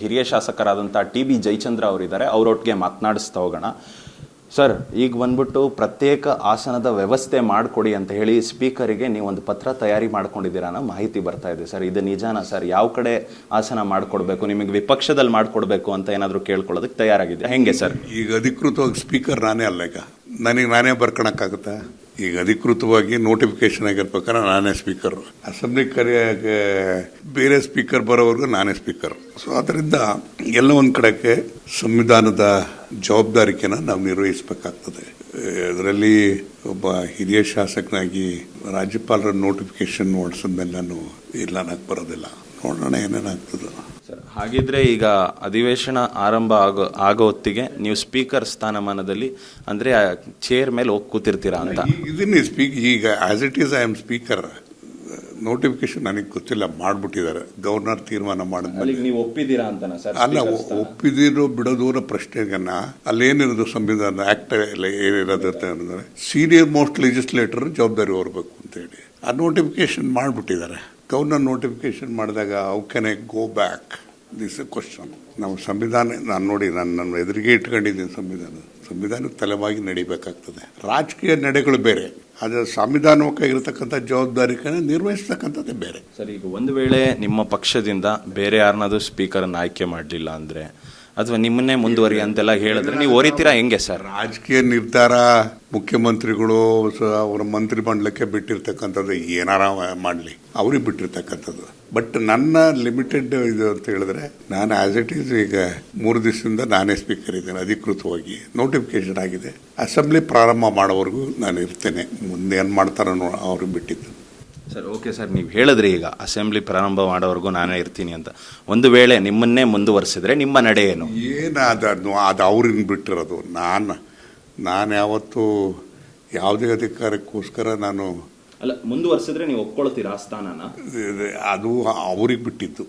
ಹಿರಿಯ ಶಾಸಕರಾದಂಥ ಟಿ.ಬಿ. ಜಯಚಂದ್ರ ಅವರಿದ್ದಾರೆ, ಅವರೊಟ್ಟಿಗೆ ಮಾತನಾಡಿಸ್ತಾ ಹೋಗೋಣ. ಸರ್, ಈಗ ಬಂದ್ಬಿಟ್ಟು ಪ್ರತ್ಯೇಕ ಆಸನದ ವ್ಯವಸ್ಥೆ ಮಾಡಿಕೊಡಿ ಅಂತ ಹೇಳಿ ಸ್ಪೀಕರಿಗೆ ನೀವೊಂದು ಪತ್ರ ತಯಾರಿ ಮಾಡ್ಕೊಂಡಿದ್ದೀರಾ ಅನ್ನೋ ಮಾಹಿತಿ ಬರ್ತಾ ಇದೆ ಸರ್. ಇದು ನಿಜಾನಾ ಸರ್? ಯಾವ ಕಡೆ ಆಸನ ಮಾಡಿಕೊಡ್ಬೇಕು, ನಿಮಗೆ ವಿಪಕ್ಷದಲ್ಲಿ ಮಾಡಿಕೊಡ್ಬೇಕು ಅಂತ ಏನಾದರೂ ಕೇಳ್ಕೊಳ್ಳೋದಕ್ಕೆ ತಯಾರಾಗಿದೆ ಹೆಂಗೆ ಸರ್? ಈಗ ಅಧಿಕೃತವಾಗಿ ಸ್ಪೀಕರ್ ನಾನೇ ಅಲ್ಲ, ಈಗ ನನಗೆ ನಾನೇ ಬರ್ಕೊಳಕ್ಕಾಗುತ್ತಾ? ಈಗ ಅಧಿಕೃತವಾಗಿ ನೋಟಿಫಿಕೇಶನ್ ಆಗಿರ್ಬೇಕಾದ್ರೆ ನಾನೇ ಸ್ಪೀಕರ್, ಅಸೆಂಬ್ಲಿ ಕರೆಯಾಗೆ ಬೇರೆ ಸ್ಪೀಕರ್ ಬರೋವರೆಗೂ ನಾನೇ ಸ್ಪೀಕರ್. ಸೊ ಅದರಿಂದ ಎಲ್ಲ ಒಂದು ಕಡೆಗೆ ಸಂವಿಧಾನದ ಜವಾಬ್ದಾರಿಕೆನ ನಾವು ನಿರ್ವಹಿಸಬೇಕಾಗ್ತದೆ. ಅದರಲ್ಲಿ ಒಬ್ಬ ಹಿರಿಯ ಶಾಸಕನಾಗಿ ರಾಜ್ಯಪಾಲರ ನೋಟಿಫಿಕೇಶನ್ ಹೊಡಿಸಿದ್ಮೇಲೆ ನಾನು ಇಲ್ಲ ಅನ್ನಕ್ಕೆ ಬರೋದಿಲ್ಲ. ನೋಡೋಣ ಏನೇನಾಗ್ತದೆ ಸರ್. ಹಾಗಿದ್ರೆ ಈಗ ಅಧಿವೇಶನ ಆರಂಭ ಆಗೋ ಹೊತ್ತಿಗೆ ನೀವು ಸ್ಪೀಕರ್ ಸ್ಥಾನಮಾನದಲ್ಲಿ ಅಂದ್ರೆ ಚೇರ್ ಮೇಲೆ ಹೋಗಿ ಕೂತಿರ್ತೀರಾ ಅಂತ? ಇದನ್ನೇ ಈಗ as it is I am speaker. Notification ನನಗೆ ಗೊತ್ತಿಲ್ಲ, ಮಾಡ್ಬಿಟ್ಟಿದ್ದಾರೆ. ಗವರ್ನರ್ ತೀರ್ಮಾನ ಮಾಡಿದ್ಮೇಲೆ ನೀವು ಒಪ್ಪಿದ್ದೀರಾ ಅಂತನಾ ಸರ್? ಅಲ್ಲ, ಒಪ್ಪಿದಿರೋ ಬಿಡೋದೂರ ಪ್ರಶ್ನೆಗನ್ನ ಅಲ್ಲೇನಿರೋದು ಸಂವಿಧಾನ ಆಕ್ಟ್ ಏನಿರೋದು ಅಂದ್ರೆ ಸೀನಿಯರ್ ಮೋಸ್ಟ್ ಲೆಜಿಸ್ಲೇಟರ್ ಜವಾಬ್ದಾರಿ ಹೊರಬೇಕು ಅಂತ ಹೇಳಿ ಆ ನೋಟಿಫಿಕೇಶನ್ ಮಾಡಿಬಿಟ್ಟಿದ್ದಾರೆ. ಗವರ್ನರ್ ನೋಟಿಫಿಕೇಶನ್ ಮಾಡಿದಾಗ how can I go back? This A question. ನಾವು ಸಂವಿಧಾನ ನಾನು ನೋಡಿ ನನ್ನ ಎದುರಿಗೆ ಇಟ್ಕೊಂಡಿದ್ದೀನಿ. ಸಂವಿಧಾನಕ್ಕೆ ತಲೆವಾಗಿ ನಡಿಬೇಕಾಗ್ತದೆ. ರಾಜಕೀಯ ನಡೆಗಳು ಬೇರೆ, ಆದರೆ ಸಂವಿಧಾನವಾಗಿರತಕ್ಕಂಥ ಜವಾಬ್ದಾರಿಗಳನ್ನ ನಿರ್ವಹಿಸ್ತಕ್ಕಂಥದ್ದೇ ಬೇರೆ. ಸರ್, ಈಗ ಒಂದು ವೇಳೆ ನಿಮ್ಮ ಪಕ್ಷದಿಂದ ಬೇರೆ ಯಾರನ್ನಾದ್ರೂ ಸ್ಪೀಕರ್ನ ಆಯ್ಕೆ ಮಾಡಲಿಲ್ಲ ಅಂದ್ರೆ ಅಥವಾ ನಿಮ್ಮನ್ನೇ ಮುಂದುವರಿ ಅಂತೆಲ್ಲ ಹೇಳಿದ್ರೆ ನೀವು ಹೊರಿತೀರಾ ಹೆಂಗೆ ಸರ್? ರಾಜಕೀಯ ನಿರ್ಧಾರ ಮುಖ್ಯಮಂತ್ರಿಗಳು ಅವರ ಮಂತ್ರಿ ಮಂಡಲಕ್ಕೆ ಬಿಟ್ಟಿರ್ತಕ್ಕಂಥದ್ದು, ಏನಾರ ಮಾಡಲಿ ಅವ್ರಿಗೆ ಬಿಟ್ಟಿರ್ತಕ್ಕಂಥದ್ದು. ಬಟ್ ನನ್ನ ಲಿಮಿಟೆಡ್ ಇದು ಅಂತ ಹೇಳಿದ್ರೆ ನಾನು ಆಸ್ ಇಟ್ ಈಸ್ ಈಗ 3 ದಿವಸದಿಂದ ನಾನೇ ಸ್ಪೀಕರ್ ಇದ್ದೇನೆ. ಅಧಿಕೃತವಾಗಿ ನೋಟಿಫಿಕೇಶನ್ ಆಗಿದೆ. ಅಸೆಂಬ್ಲಿ ಪ್ರಾರಂಭ ಮಾಡೋವರೆಗೂ ನಾನು ಇರ್ತೇನೆ. ಮುಂದೆ ಏನು ಮಾಡ್ತಾರೋ ಅವ್ರಿಗೆ ಬಿಟ್ಟಿದ್ದು. ಸರ್, ಓಕೆ ಸರ್, ನೀವು ಹೇಳಿದ್ರಿ ಈಗ ಅಸೆಂಬ್ಲಿ ಪ್ರಾರಂಭ ಮಾಡೋವರೆಗೂ ನಾನೇ ಇರ್ತೀನಿ ಅಂತ. ಒಂದು ವೇಳೆ ನಿಮ್ಮನ್ನೇ ಮುಂದುವರಿಸಿದ್ರೆ ನಿಮ್ಮ ನಡೆ ಏನು? ಅದು ಅವ್ರಿಗೆ ಬಿಟ್ಟಿರೋದು. ನಾನು ಯಾವತ್ತೂ ಯಾವುದೇ ಅಧಿಕಾರಕ್ಕೋಸ್ಕರ ನಾನು ಅಲ್ಲ, ಮುಂದುವರಿಸಿದ್ರೆ ನೀವು ಒಪ್ಕೊಳ್ತೀರಾ ಆ ಸ್ಥಾನನ? ಅದು ಅವ್ರಿಗೆ ಬಿಟ್ಟಿದ್ದು.